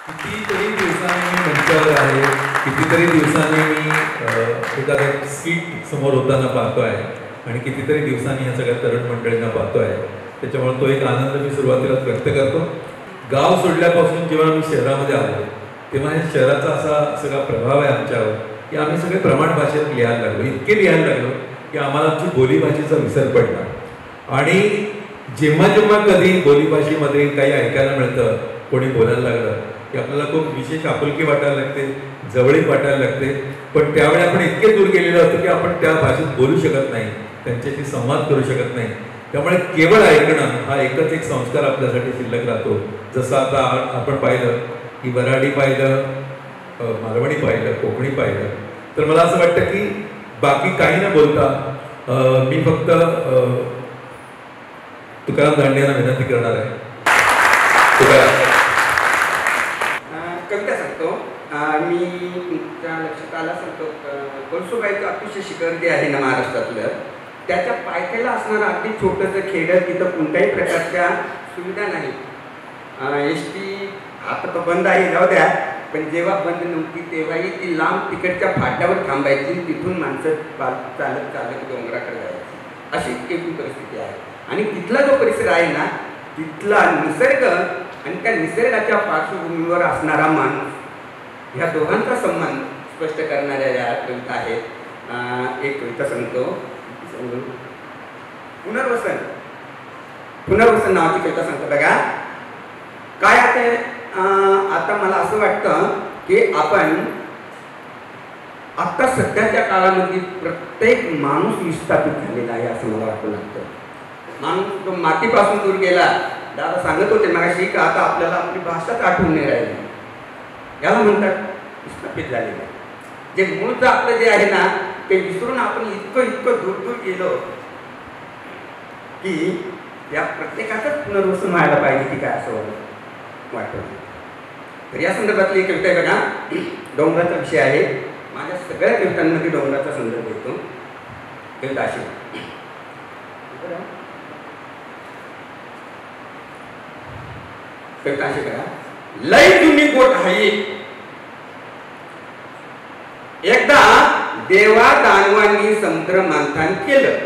कितीतरी दिवसांनी मी मंचावर आहे, कितीतरी दिवसांनी मी एखाद्या स्किट समोर होताना पाहतो आहे आणि कितीतरी दिवसांनी ह्या सगळ्या तरुण मंडळींना पाहतो आहे. त्याच्यामुळे तो एक आनंद मी सुरुवातीलाच व्यक्त करतो. गाव सोडल्यापासून जेव्हा मी शहरामध्ये आलो तेव्हा ह्या शहराचा असा सगळा प्रभाव आहे आमच्यावर की आम्ही सगळे प्रमाण भाषेत लिहायला लागलो, इतके लिहायला लागलो की आम्हाला आमची बोलीभाषेचा विसर पडला. आणि जेव्हा जेव्हा कधी बोलीभाषेमध्ये काही ऐकायला मिळतं, कोणी बोलायला लागलं की आपल्याला खूप विशेष आपुलकी वाटायला लागते, जवळीक वाटायला लागते. पण त्यावेळी आपण इतके दूर गेलेलो असतो की आपण त्या भाषेत बोलू शकत नाही, त्यांच्याशी संवाद करू शकत नाही. त्यामुळे केवळ ऐकणं हा एकच एक संस्कार आपल्यासाठी शिल्लक राहतो. जसं आता आपण पाहिलं की वऱ्हाडी पाहिलं, मालवणी पाहिलं, कोकणी पाहिलं, तर मला असं वाटतं की बाकी काही न बोलता मी फक्त तुकाराम दांडे यांना विनंती करणार आहे. कविता सांगतो. मी तुमच्या लक्षात आला सांगतो. कळसुबाईचं अतिशय शिखर जे आहे ना महाराष्ट्रातलं, त्याच्या पायथ्याला असणारं अगदी छोटंसं खेडं, तिथं कोणत्याही प्रकारच्या सुविधा नाही. SD आता तर बंद आहे, जाऊ द्या, पण जेव्हा बंद नव्हती तेव्हाही ती लांब तिकडच्या फाट्यावर थांबायची, तिथून माणसं चालत चालत डोंगराकडे जायची, अशी एकूण परिस्थिती आहे. आणि तिथला जो परिसर आहे ना, तिथला निसर्ग आणि त्या निसर्गाच्या पार्श्वभूमीवर असणारा माणूस, ह्या दोघांचा संबंध स्पष्ट करणाऱ्या या कविता आहेत. एक कविता सांगतो. पुनर्वसन पुनर्वसन नावाची कविता सांगतो बघा. काय आता मला असं वाटतं की आपण आता सध्याच्या काळामध्ये प्रत्येक माणूस विस्थापित झालेला आहे असं मला वाटू लागतं. माणूस तो मातीपासून दूर गेला. दादा सांगत होते मगाशी का आता आपल्याला आपली भाषाच आठवून नाही राहिली, याला म्हणतात विस्थापित झालेलं. जे मूळचं आपलं जे आहे ना ते विसरून आपण इतकं दूर दूर गेलो की या प्रत्येकाचंच पुनर्वसन व्हायला पाहिजे की काय असं वाटतं. तर या संदर्भातली एक कविता आहे बघा. डोंगराचा विषय आहे. माझ्या सगळ्या कवितांमध्ये डोंगराचा संदर्भ येतो. कविता अशी. कविता अशी करा. लय जुनी गोट आहे. एकदा देवा दानवांनी समुद्र मंथन केलं.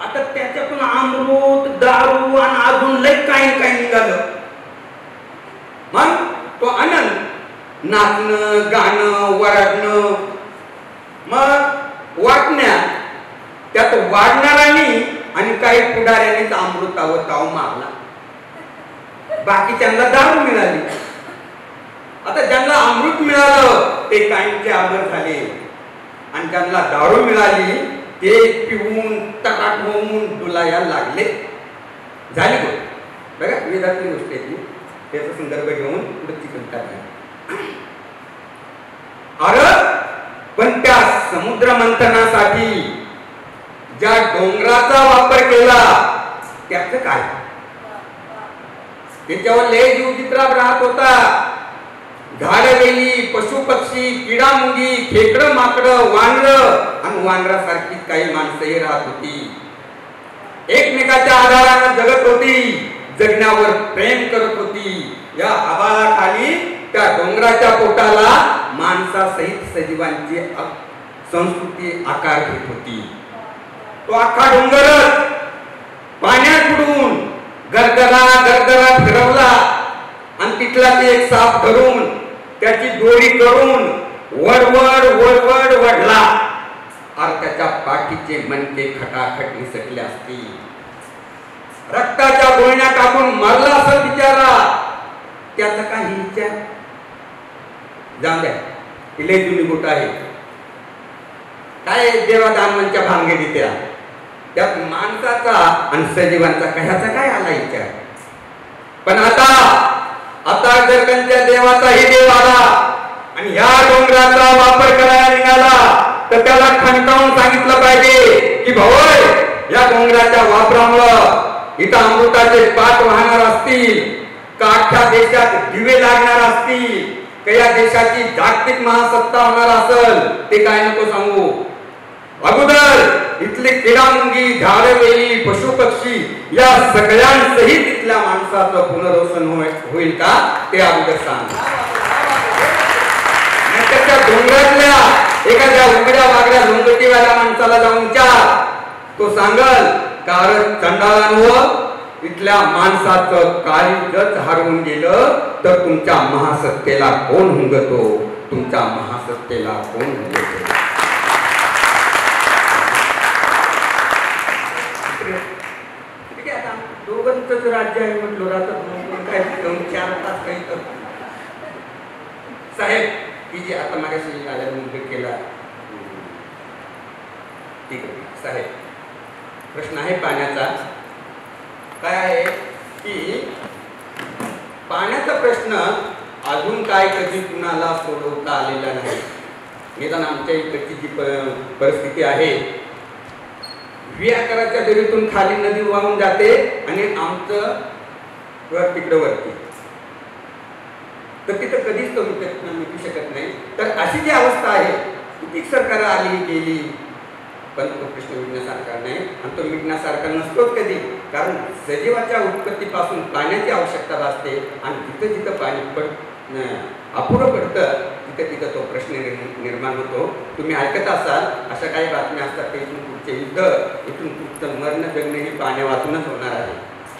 आता त्याच्यातून अमृत, दारू आणि अजून लय काही निघालं. मग तो आनंद, नाचणं, गाणं, वरडणं, मग वाटण्यात त्यात वाढणाऱ्यांनी आणि काही पुढाऱ्यांनीच अमृतावर ताव मारला. बाकीच्यांना दारू मिळाली. आता ज्यांना अमृत मिळालं ते काहींचे आभार झाले आणि ज्यांना दारू मिळाली ते पिऊन टकाट होऊन डुलायला लागले. झाली गोष्ट बघा. वेदातली गोष्ट आहे ती. त्याचा संदर्भ घेऊन पुढची कविता आहे. अरे पण त्या समुद्र मंथनासाठी ज्या डोंगराचा वापर केला त्याचं काय? त्याच्यावर लय जीवचित्रात राहत होता. झाडवेली, पशु पक्षी, किडा मुंगी, खेकडं माकडं, वानरं आणि वानरासारखी काही माणसंही राहत होती. एकमेकाच्या आधारानं जगत होती, जगण्यावर प्रेम करत होती. या आभाळाखाली त्या डोंगराच्या पोटाला माणसासहित सजीवांची संस्कृती आकार घेत होती. तो अख्खा डोंगर पाण्यात बुडून गरगरा फिरवला आणि तिथला ते एक साप धरून त्याची दोरी करून वडवड वडला. आणि त्याच्या पाठीचे मणके खटाखट निसटले असतील. रक्ताच्या गोळण्या टाकून मरला असं बिचारा. त्याचा काही विचार जाऊ द्या. इले जुनी गोट आहे. काय देवा दानवांच्या भांगेली त्यात माणसाचा आणि सजीवांचा कशाचा काय आला विचार. पण आता जर त्यांच्या देवाचाही देव आला आणि ह्या डोंगराचा वापर करायला निघाला तर त्याला खणकावून सांगितलं पाहिजे की भाऊ या डोंगराच्या वापरामुळं इथं अमृताचे पाठ वाहणार असतील का अख्ख्या देशात दिवे लागणार असतील का या देशाची जागतिक महासत्ता होणार असेल ते काय नको सांगू. अगोदर इथले किडामुंगी झाडवेली पशु पक्षी या सगळ्यांसहित इथल्या माणसाचं पुनर्वसन होईल का ते अगोदर सांग. त्याच्या डोंगरातल्या एखाद्या उघड्या वागड्या लोंगटीवाल्या माणसाला जाऊन विचार, तो सांगल कारण चंडाळांवर इथल्या माणसाचं काळीजच हरवून गेलं तर तुमच्या महासत्तेला कोण हुंगतो, तुमच्या महासत्तेला कोण हुंगतो. ठीक आहे, आता दोघांचंच राज्य आहे म्हटलं राहतात काय 2-4 तास काही तर साहेब की जे आता मागाशी आल्याला उल्लेख केला. ठीक आहे साहेब, प्रश्न आहे पाण्याचा. काय आहे की पाण्याचा प्रश्न अजून काय कधी कुणाला सोडवता आलेला नाही. निदान आमच्या इकडची जी परिस्थिती आहे, 20 एकराच्या दरीतून खाली नदी वाहून जाते आणि आमचं घर तिकडं वरती, तर तिथं कधीच तो मिटू शकत नाही. तर अशी जी अवस्था आहे, किती सरकार आली गेली पण तो प्रश्न मिटण्यासारखा नाही आणि तो मिटण्यासारखा नसतोच कधी. कारण सजीवाच्या उत्पत्तीपासून पाण्याची आवश्यकता भासते आणि जिथं जिथं पाणी अपुरं पडतं तिथं तिथं तो प्रश्न निर्माण होतो. तुम्ही ऐकत असाल अशा काही बातम्या असतात की इथून पुढचे युद्ध, इथून पुढचं मरण जगणे हे पाण्या वाचूनच होणार आहे.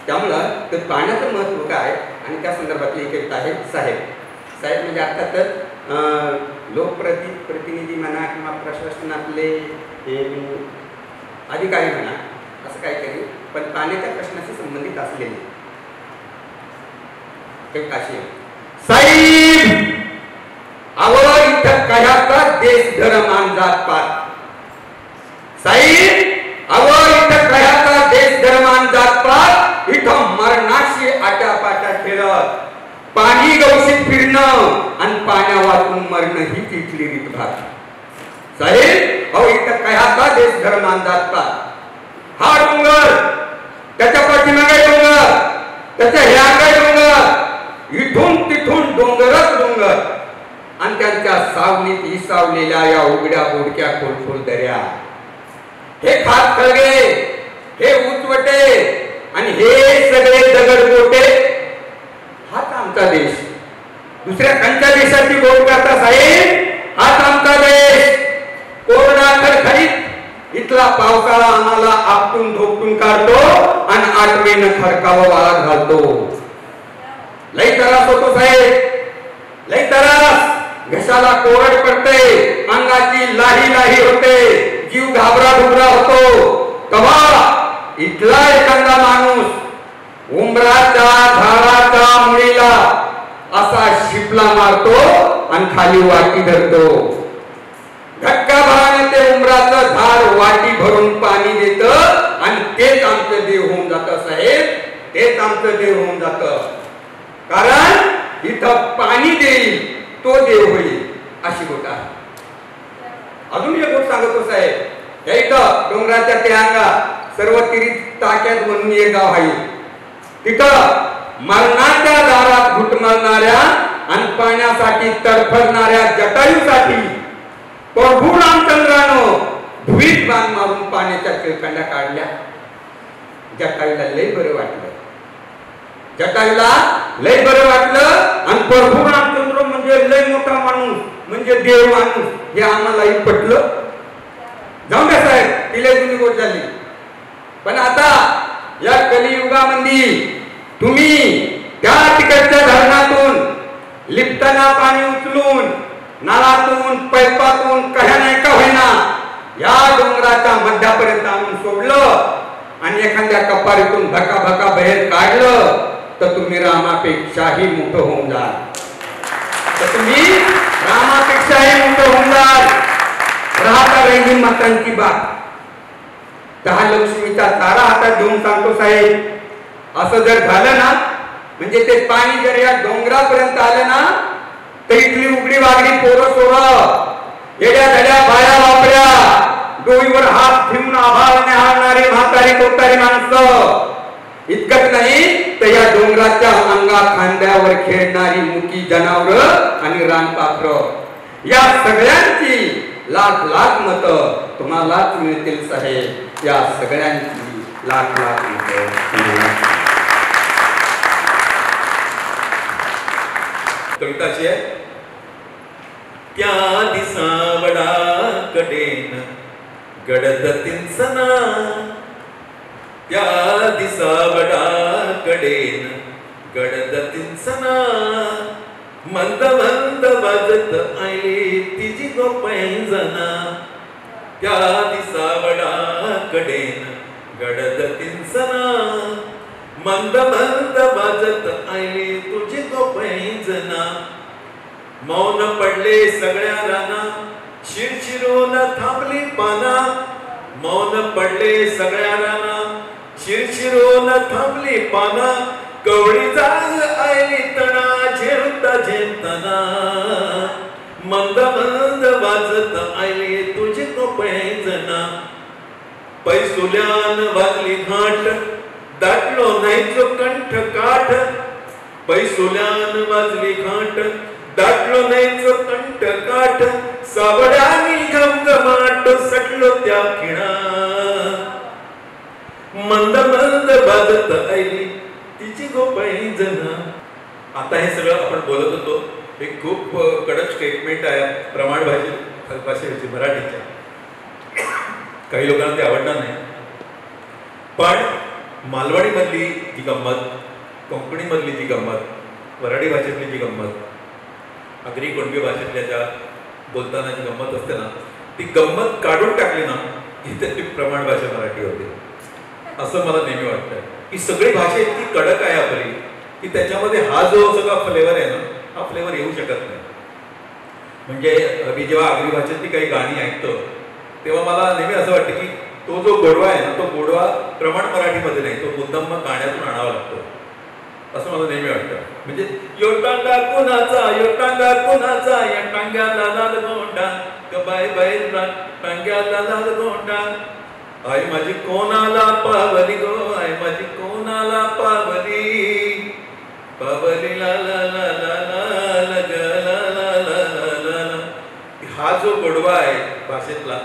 त्यामुळं ते पाण्याचं महत्त्व काय आणि त्या संदर्भातली एक आहे साहेब. साहेब म्हणजे अर्थातच लोकप्रतिनिधी म्हणा किंवा प्रशासनातले अधिकारी म्हणा असं काहीतरी, पण पाण्याच्या प्रश्नाशी संबंधित असलेले काशी साहेब. अवर इथं कशाचा देश धर्म आणि जात पात साहेब, अवर इथं कशाचा देश धर्म आणि जात पात, इथं मरणाशी आट्यापाट्या खेळत पाणी गवशीत फिरणं आणि पाण्या वाचून मरणं ही तिथली रीतभात. साहेब अहो इथं कशाचा देश धर्म आणि जात पात. हा डोंगर, त्याच्या पाठीमागे डोंगर, त्याच्या ह्या डोंगर, इथून तिथून डोंगरच डोंगर आणि त्यांच्या सावलीत विसावलेल्या या उघड्या बोडक्या खोलखोल दऱ्या, हे खात खळगे, हे उचवटे आणि हे सगळे दगडगोटे, हाच आमचा देश. दुसऱ्या कोणत्या देशाची बोट करता साहेब? हाच आमचा देश. कोरडा खडखडीत इथला पावसाळा आम्हाला आपटून धोपटून काढतो आणि आठवेनं खडकावा वाळा घालतो. लई त्रास होतो साहेब, लई त्रास. घशाला कोरड पडते, अंगाची लाही लाही होते, जीव घाबरा घुबरा होतो. तेव्हा इथला एखादा माणूस उंबराच्या झाडाच्या मुळीला असा शिपला मारतो आणि खाली वाटी धरतो. धक्का भराने ते उंबराचं झाड वाटी भरून पाणी देतं आणि तेच आमचं देव होऊन जातं साहेब, तेच आमचं देव होऊन जातं. कारण इथं पाणी देईल तो देव होईल अशी गोष्ट आहे. अजून एक गोष्ट सांगतो साहेब, या इथं डोंगराच्या त्या अंगात सर्व तिरीत टाक्यात म्हणून एक गाव आहे. तिथं मरणाच्या दारात घुटमळणाऱ्या आणि पाण्यासाठी तडफडणाऱ्या जटायूसाठी प्रभू रामचंद्रानं भुईत बाण मारून पाण्याच्या चिळखंड्या काढल्या. जटायूला लय बरं वाटलं, जटायूला लय बरं वाटलं आणि प्रभू रामचंद्र म्हणजे लय मोठा माणूस, म्हणजे देव माणूस हे आम्हालाही पटलं. जाऊन द्या साहेब, तिला जुनी गोष्ट झाली. पण आता या कलियुगामध्ये तुम्ही त्या तिकडच्या धरणातून लिफ्टना पाणी उचलून नालातून पैपातून कशा नाही का होईना या डोंगराच्या मध्यापर्यंत आणून सोडलं आणि एखाद्या कपारीतून भका भका बाहेर काढलं तर तुम्ही रामापेक्षाही मोठं होऊन जाल. तर तुम्ही रामापेक्षाही मोठं होऊन जाल. राहता राहिली मातांची बात. 10 लक्ष्मीचा तारा हातात घेऊन सांगतो साहेब, असं जर झालं ना म्हणजे ते पाणी जर या डोंगरापर्यंत आलं ना तर इथली उघडी वागडी पोरं सोरं, येड्या धड्या बाया वापऱ्या, डोईवर हात ठेवून आभाळ निहाळणारी म्हातारी कोतारी माणसं, इतकंच नाही तर या डोंगराच्या अंगा खांद्यावर खेळणारी मुकी जनावर आणि रानपात्र, या सगळ्यांची लाख लाख मतं तुम्हालाच मिळतील साहेब. या सगळ्यांची लाख लाख धन्यवाद. कविता अशी आहे. त्या दिसावडा कडेन गडद तिंसना, त्या दिसावडा कडेन गडद तिंसना, मंद मंद वाजत आयली तिची गो पैंजना. त्या दिसावडा कडेन गडद तिंसना, मंद मंद वाजत आयली तुझी गो पैंजना. मौन पडले सगळ्या राना, शिरशिरून थांबली पाना. मौन पडले सगळ्या राना, शिरशिरून थांबली पाना. कवळी जाग आयली तना, झेमता झेमताना, मंद मंद वाजत आयली तुझी तो पैंजना. पैसुल्यान वाजली घाट, दाटलो नाही जो कंठ काठ. पैसुल्यान वाजली घाट, दाटलो नाही जो कंठ काठ. सावड्यानी घमघमाट सटलो त्या खिणा, मंद मंद वाजत आयली तिची गो पैंजना. आता हे सगळं आपण बोलत होतो, एक खूप कडक स्टेटमेंट आहे प्रमाण भाषेची मराठीच्या. काही लोकांना ते आवडणार नाही, पण मालवणी मधली जी गंमत, कोकणी मधली जी गंमत, वराडी भाषेतली जी गंमत, आगरी कोणबी भाषेतल्या ज्या बोलताना जी गंमत असते ना, ती गंमत काढून टाकली ना की त्याची प्रमाण भाषा मराठी होते, असं मला नेहमी वाटतं. की सगळी भाषा इतकी कडक आहे आपली की त्याच्यामध्ये हा जो सगळा फ्लेवर आहे ना, हा फ्लेवर येऊ शकत नाही. म्हणजे मी जेव्हा आगरी भाषेतली काही गाणी ऐकतो तेव्हा मला नेहमी असं वाटतं की तो जो गोडवा आहे ना, तो गोडवा प्रमाण मराठीमध्ये नाही, तो मुद्दाम गाण्यातून आणावा लागतो, असं मला नेहमी वाटतं. म्हणजे यो टांगा कोणाचा, यो टांगा कोणाचा, या टांग्याला लाल गोंडा, ग बाय बाय टांग्याला लाल गोंडा. आई माझी कोणाला पावली गो, आई माझी कोणाला पावली, पावली ला ला ला ला ला ला ला ला ला ला. हा जो गोडवा आहे भाषेतला,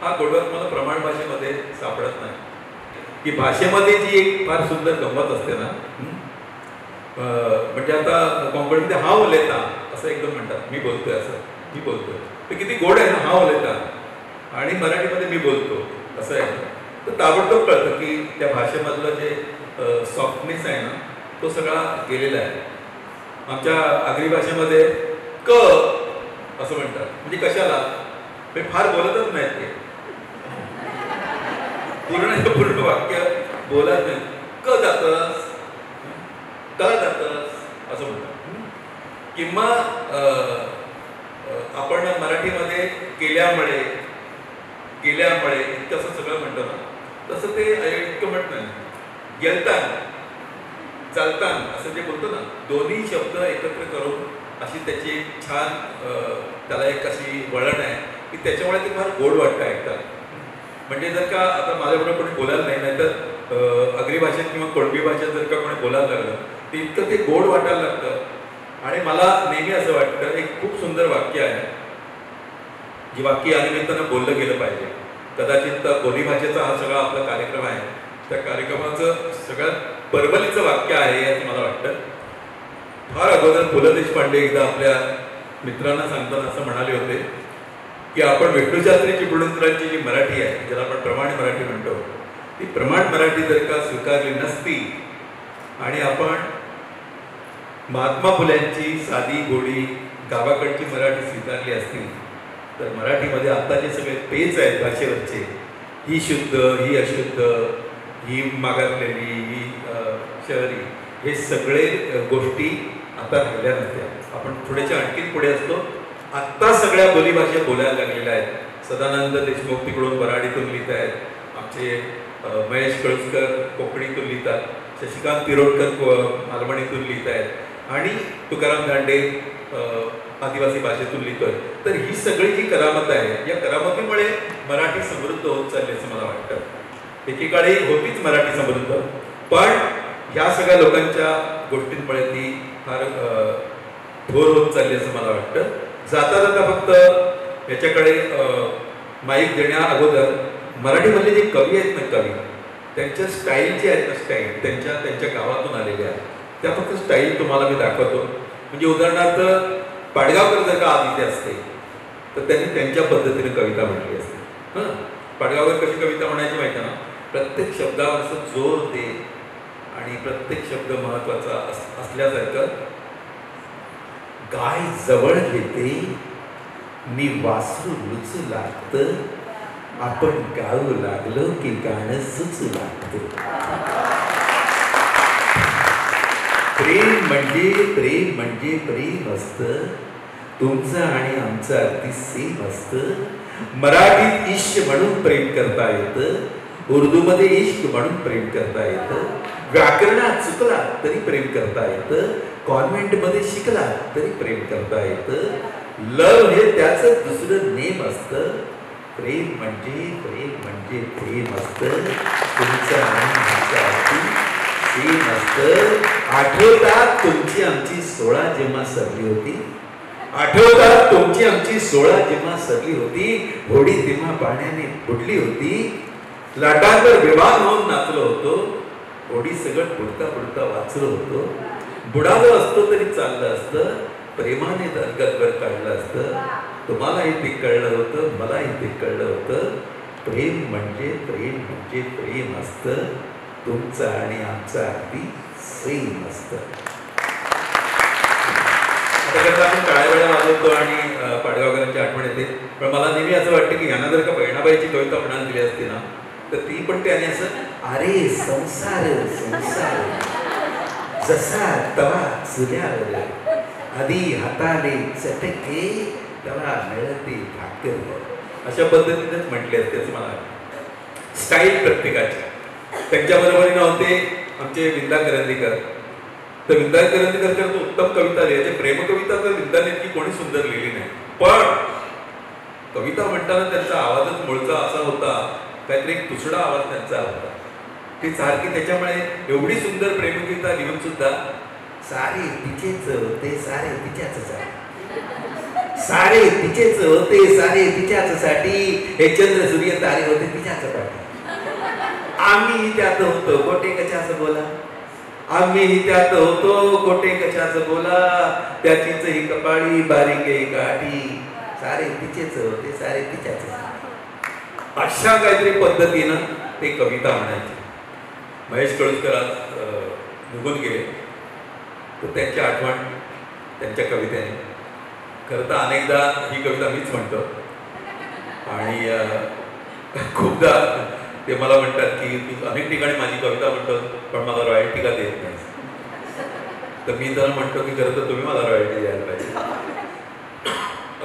हा गोडवा मला प्रमाण भाषेमध्ये सापडत नाही. की भाषेमध्ये जी एक फार सुंदर गंमत असते ना, म्हणजे आता कोंकणीमध्ये हाव लेता असं एकदम म्हणतात, मी बोलतोय असं, मी बोलतोय, ते किती गोड आहे ना हाव लेता, आणि मराठीमध्ये मी बोलतो असं आहे. तर ताबडतोब कळतं की त्या भाषेमधलं जे सॉफ्टनेस आहे ना, तो सगळा गेलेला आहे. आमच्या आगरी भाषेमध्ये क असं म्हणतात, म्हणजे कशाला, म्हणजे फार बोलतच नाहीत ते, पूर्ण वाक्य बोलत नाही. क जातस, कला जातस असं म्हणतात. किंवा आपण मराठीमध्ये केल्यामुळे, गेल्यामुळे इतकं असं सगळं म्हणतो ना, तसं ते इतकं म्हणत नाही. गेलतान, चालतान असं जे बोलतो ना, दोन्ही शब्द एकत्र करून अशी त्याची छान त्याला एक अशी वळण आहे की त्याच्यामुळे ते फार गोड वाटतं ऐकतात. म्हणजे जर का आता माझ्याबरोबर कोणी बोलायला नाही, तर आगरी भाषेत किंवा कोळंबी भाषेत जर का कोणी बोलायला लागलं तर इतकं ते गोड वाटायला लागतं. आणि मला नेहमी असं वाटतं, एक खूप सुंदर वाक्य आहे, जी वाक्य या निमित्तानं बोललं गेलं पाहिजे. कदाचित बोलीभाषेचा हा सगळा आपला कार्यक्रम आहे, त्या कार्यक्रमाचं सगळ्यात परवलीचं वाक्य आहे असं मला वाटतं. फार अगोदर पु ल देशपांडे एकदा आपल्या मित्रांना सांगताना असं म्हणाले होते की आपण विष्णुशास्त्री चिपळूणकरांची जी मराठी आहे, ज्याला आपण प्रमाण मराठी म्हणतो, ती प्रमाण मराठी जर का स्वीकारली नसती आणि आपण महात्मा फुल्यांची साधी गोडी गावाकडची मराठी स्वीकारली असती, तर मराठीमध्ये आता जे सगळे पेच आहेत भाषेवरचे, ही शुद्ध, ही अशुद्ध, ही मागासलेली, ही शहरी, हे सगळे गोष्टी आता राहिल्या नसत्या. आपण थोड्याशा आणखीन पुढे असतो. आत्ता सगळ्या बोलीभाषा बोलायला लागलेल्या आहेत. सदानंद देशमुख तिकडून वराडीतून लिहित आहेत, आमचे महेश कळसकर कोकणीतून लिहितात, शशिकांत तिरोडकर मालवणीतून लिहित आहेत, आणि तुकाराम धांडे आदिवासी भाषेतून लिहितोय. तर ही सगळी जी करामत आहे, या करामतीमुळे मराठी समृद्ध होत चालली असं मला वाटतं. एकेकाळी होतीच मराठी समृद्ध, पण ह्या सगळ्या लोकांच्या गोष्टींमुळे ती फार थोर होत चालली असं मला वाटतं. जाता जाता फक्त याच्याकडे माईक देण्या अगोदर मराठीमधले जे कवी आहेत ना, कवी त्यांच्या स्टाईल जे आहेत ना, स्टाईल त्यांच्या गावातून आलेल्या आहेत, त्या फक्त स्टाईल तुम्हाला मी दाखवतो. म्हणजे उदाहरणार्थ पाडगावकर जर का आज इथे असते तर त्यांनी त्यांच्या पद्धतीने कविता म्हटली असते. पाडगावकर कशी कविता म्हणायची माहिती ना, प्रत्येक शब्दावर असं जोर दे आणि प्रत्येक शब्द महत्वाचा असल्यासारखं. गाय जवळ घेते मी वासरू रुचू लागतं, आपण गाऊ लागलो की गाणं सुचू लागतं. प्रेम म्हणजे प्रेम असतं, तुमचं आणि आमचं अगदी सेम असतं. मराठीत इश्क म्हणून प्रेम करता येतं, उर्दूमध्ये इश्क म्हणून प्रेम करता येतं, व्याकरणात चुकला तरी प्रेम करता येतं, कॉन्व्हेंटमध्ये शिकला तरी प्रेम करता येतं. लव हे त्याचं दुसरं नेम असतं. प्रेम म्हणजे प्रेम असतं, तुमचं आणि आमचं अगदी सेम असतं. आठवतात तुमची आमची 16 जेव्हा सरली होती, आठवतात तुमची आमची 16 जेव्हा सरली होती, होडी तेव्हा पाण्याने फुटली होती. लाटांवर विवाह होऊन नाचलो होतो, होडी सगळं बुडता वाचलो होतो. बुडालो असतो तरी चाललं असतं, प्रेमाने दरगतवर काढलं असतं. तुम्हालाही ते कळलं होतं, मलाही ते कळलं होतं. प्रेम म्हणजे प्रेम असतं, तुमचं आणि आमचं अगदी सेम असतं. आपण काळ्या वेळा वाजवतो आणि पाडगावकरांची आठवण येते. पण मला नेहमी असं वाटतं की यांना जर का बहिणाबाईची कविता म्हणायला दिली असती ना, तर ती पण त्याने असं, अरे संसार जसा तवा चुल्यावर, आधी हाताने चटके तवा मिळते भाकर, अशा पद्धतीनेच म्हटले असते असं मला. स्टाईल प्रत्येकाची. त्यांच्या बरोबरीने होते आमचे विंदा करंदीकर. तर विंदा करंदीकर तर उत्तम कविता लिहायचे. प्रेमकविता तर विंदाने इतकी कोणी सुंदर लिहिली नाही, पण कविता म्हणताना त्यांचा आवाजच मूळचा असा होता, काहीतरी एक तुसडा आवाज त्यांचा होता. ती सारखी त्याच्यामुळे एवढी सुंदर प्रेमकविता लिहून सुद्धा, सारे तिचेच होते सारे तिच्याचसाठी, सारे तिचेच होते सारे तिच्याचसाठी, हे चंद्र सूर्य तारे होते तिच्याचसाठी. आम्ही त्यात होतो कोटे कशाच बोला, आम्ही त्यात होतो कोटे कशाच बोला, त्याचीच ही कपाळी बारीक एक गाठी, सारे तिचेच होते सारे तिच्याच. अशा काहीतरी पद्धतीनं ते कविता म्हणायची. महेश कळुसकर आज निघून गेले, तर त्यांची आठवण त्यांच्या कवितेने. खरं तर अनेकदा ही कविता मीच म्हणतो आणि खूपदा ते मला म्हणतात की तू अनेक ठिकाणी माझी कविता म्हणतो पण मला रॉयल्टी का देत नाही. तर मी त्याला म्हणतो की खरं तर तुम्ही मला रॉयल्टी द्यायला पाहिजे.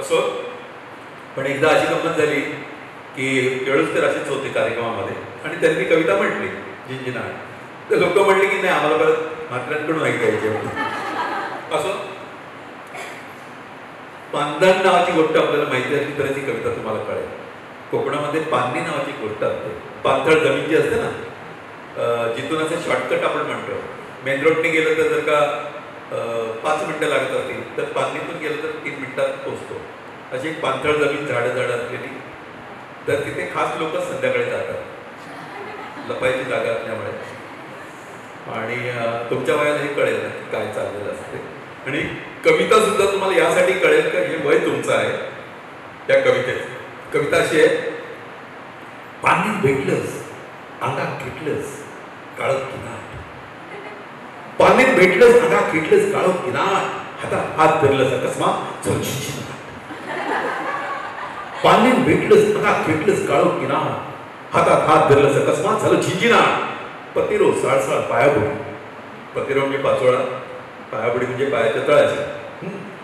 असो, पण एकदा अशी गंमत झाली की केळुसकर असेच होते कार्यक्रमामध्ये आणि त्यांनी कविता म्हटली झिंझिनाट. तर लोक म्हणले की नाही आम्हाला परत मात्रांकडून ऐकायचे. असो, पांदण नावाची गोष्ट आपल्याला माहिती असली तरच ही कविता तुम्हाला कळेल. कोकणामध्ये पांदी नावाची गोष्ट असते. पाणथळ जमीन जी असते ना, जिथून असं शॉर्टकट आपण म्हणतो, मेन रोडने गेलं तर जर का 5 मिनिटं लागत असतील तर पांदीतून गेलं तर 3 मिनिटात पोचतो. अशी एक पाणथळ जमीन झाडं असलेली, तर तिथे खास लोक संध्याकाळी जातात, लपायची जागा असल्यामुळे. आणि तुमच्या वयाला हे कळेल ना काय चाललेलं असते. आणि कविता सुद्धा तुम्हाला यासाठी कळेल का हे वय तुमचं आहे. त्या कवितेत कविता अशी आहे, पाणी भेटलंस अंगात खेटलंस काळं किनाट, पाण्यात भेटलंस अंगात खेटलंस काळं किनाट, हातात हात धरलंस अकस्मात झिंझिनाट. पाण्यात भेटलंस अंगात खेटलंस काळं किनाट, हातात हात धरलंस अकस्मात झालं झिंझिनाट. पतिरो साळसाळ पायाबुडी. पतिरो म्हणजे पाचोळा, पायाबुडी म्हणजे पायाच्या तळाची,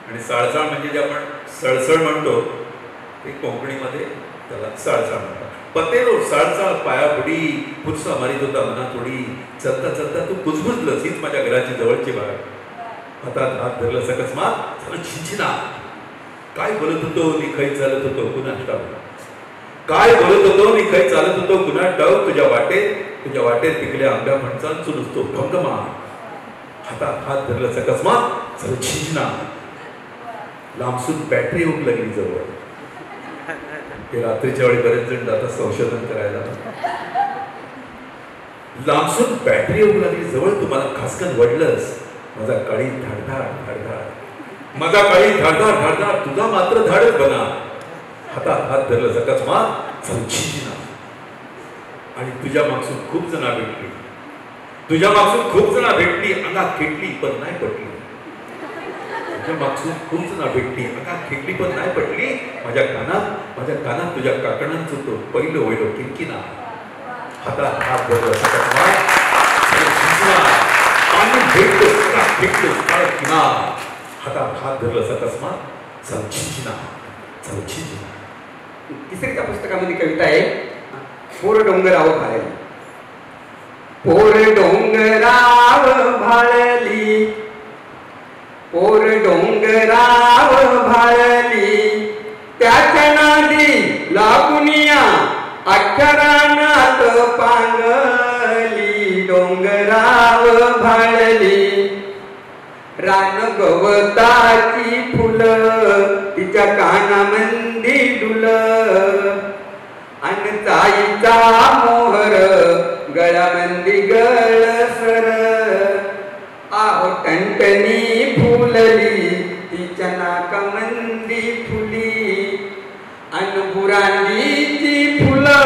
आणि साळसाळ म्हणजे जे आपण सळसळ म्हणतो ते कोकणीमध्ये त्याला साळसाळ म्हणतात. पतेरो साळसाळ पायाबुडी, पुरसा मारीत होता मना थोडी, चलता चलता तू कुजबुजलंस हीच माझ्या घराची जवळची बाळ, हातात हात धरलंस अकस्मात झालं झिंझिनाट. काय बोलत होतो नि खै चालत होतो कुणास ठाऊक, काय बोलत होतो नि खै चालत होतो कुणास ठाऊक, तुझ्या वाटेत पिकल्या आंब्या फणसांच नुसतो भंगमान, हातात हात धरलंस अकस्मात झालं झिंझिनाट. लांबसून बॅटरी होऊन लागली जवळ. हे रात्रीच्या वेळी बरेच जण जातात संशोधन करायला. लांबसून बॅटरी येऊ लागली जवळ, तुम्हाला खासकन वडलंस. माझा काळी धाडधाड धाडधाड, माझा काळी धाडधाड धाडधाड, तुझा मात्र धाडच बना. हातात हात धरलं सकस्मात संचिना, आणि तुझ्या मागसून खूप जणा भेटली, तुझ्या मागसून खूप जणा भेटली, अंगात खेटली पण नाही पटली. तुझ्या मागसून खूप जणा भेटली, अंगात खेटली पण नाही पटली. माझ्या कानात तुझ्या काकणांचं तो पहिलं वैलो किंकिना. हातात हात धरलं सकस्मात हातात हात धरलं सकस्मात संचिना संचिना. तिसरीच्या पुस्तकामध्ये कविता आहे, पोर डोंगराव भाळली. पोर डोंगराव भाळली, पोर डोंगराव भाळली, त्याच्या नादी लागुनिया अक्षरानात पांगली. डोंगराव भाळली, रान गवताची फुलं तिच्या कानामंदी डुल, अन जाईचा मोहर गळामंदी गळसर. आहो टणटणी फुलली तिच्या नाकामंदी फुली, अन बुरांडीची फुलं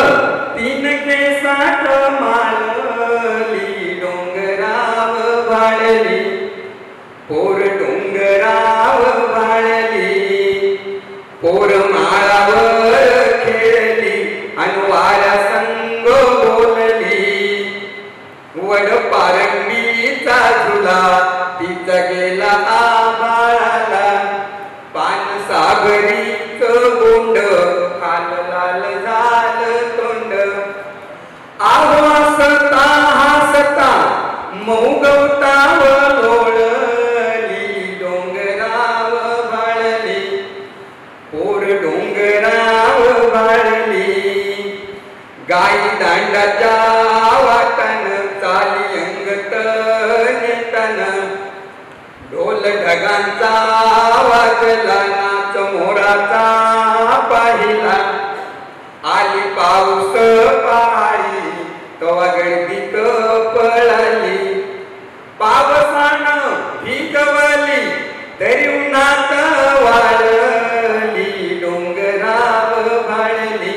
तीन केसात माळली. डोंगराव भाळली, पोर डोंगराव भाळली, पोर माळावर खेळली अन वाऱ्या संग बोलली. वड पारंबीचा झुला तिचा गेला आबाळाला, पान सागरीच गोंड खाल लाल झालं तोंड. आहो हसता हसता मौगवताव लोळली. डोंगराव भाळली, पोर डोंगराव भाळली, गाई दांडाच्या वाटन चाली अंगत नेतन. ढोल ढगांचा वाजला नाच मोराचा पाहिला, आली पाऊस पहाडी तवा गर्दीत पळाली. पावसानं भिजवली तरी उन्हात वाळली. डोंगराव भाळली,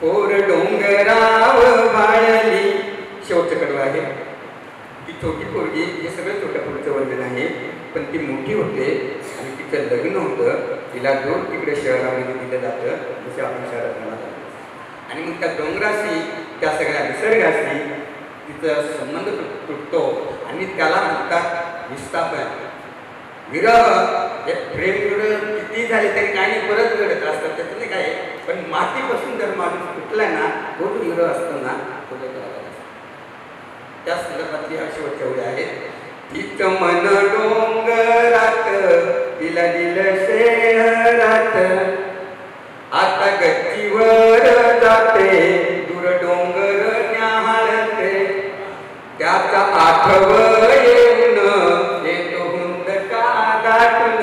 पोर डोंगराव भाळली. शेवटचं कडवं आहे. ती छोटी पोरगी, हे सगळं छोट्या पुढचं वर्णन आहे, पण ती मोठी होते आणि तिचं लग्न होतं. तिला दूर तिकडे शहरामध्ये दिलं जातं, जसे आपण शहरात म्हणत. आणि मग त्या डोंगराशी त्या सगळ्या निसर्गाशी तिचा संबंध तुटतो आणि त्याला म्हणतात विस्थापन. विरह, हे प्रेम विरह किती झाले तरी काही नाही, परत घडत असतात, त्याचं नाही काय. पण मातीपासून जर माणूस तुटला ना, तो जो विरह असतो ना, तो त्या संदर्भातली अशी शेवटच्या आहेत. तिचं मन डोंगरात तिला दिलं शहरात, आता गच्चीवर जाते दूर डोंगर न्याहाळते. त्याचा आठव येऊन येतो हुंदका दाटून,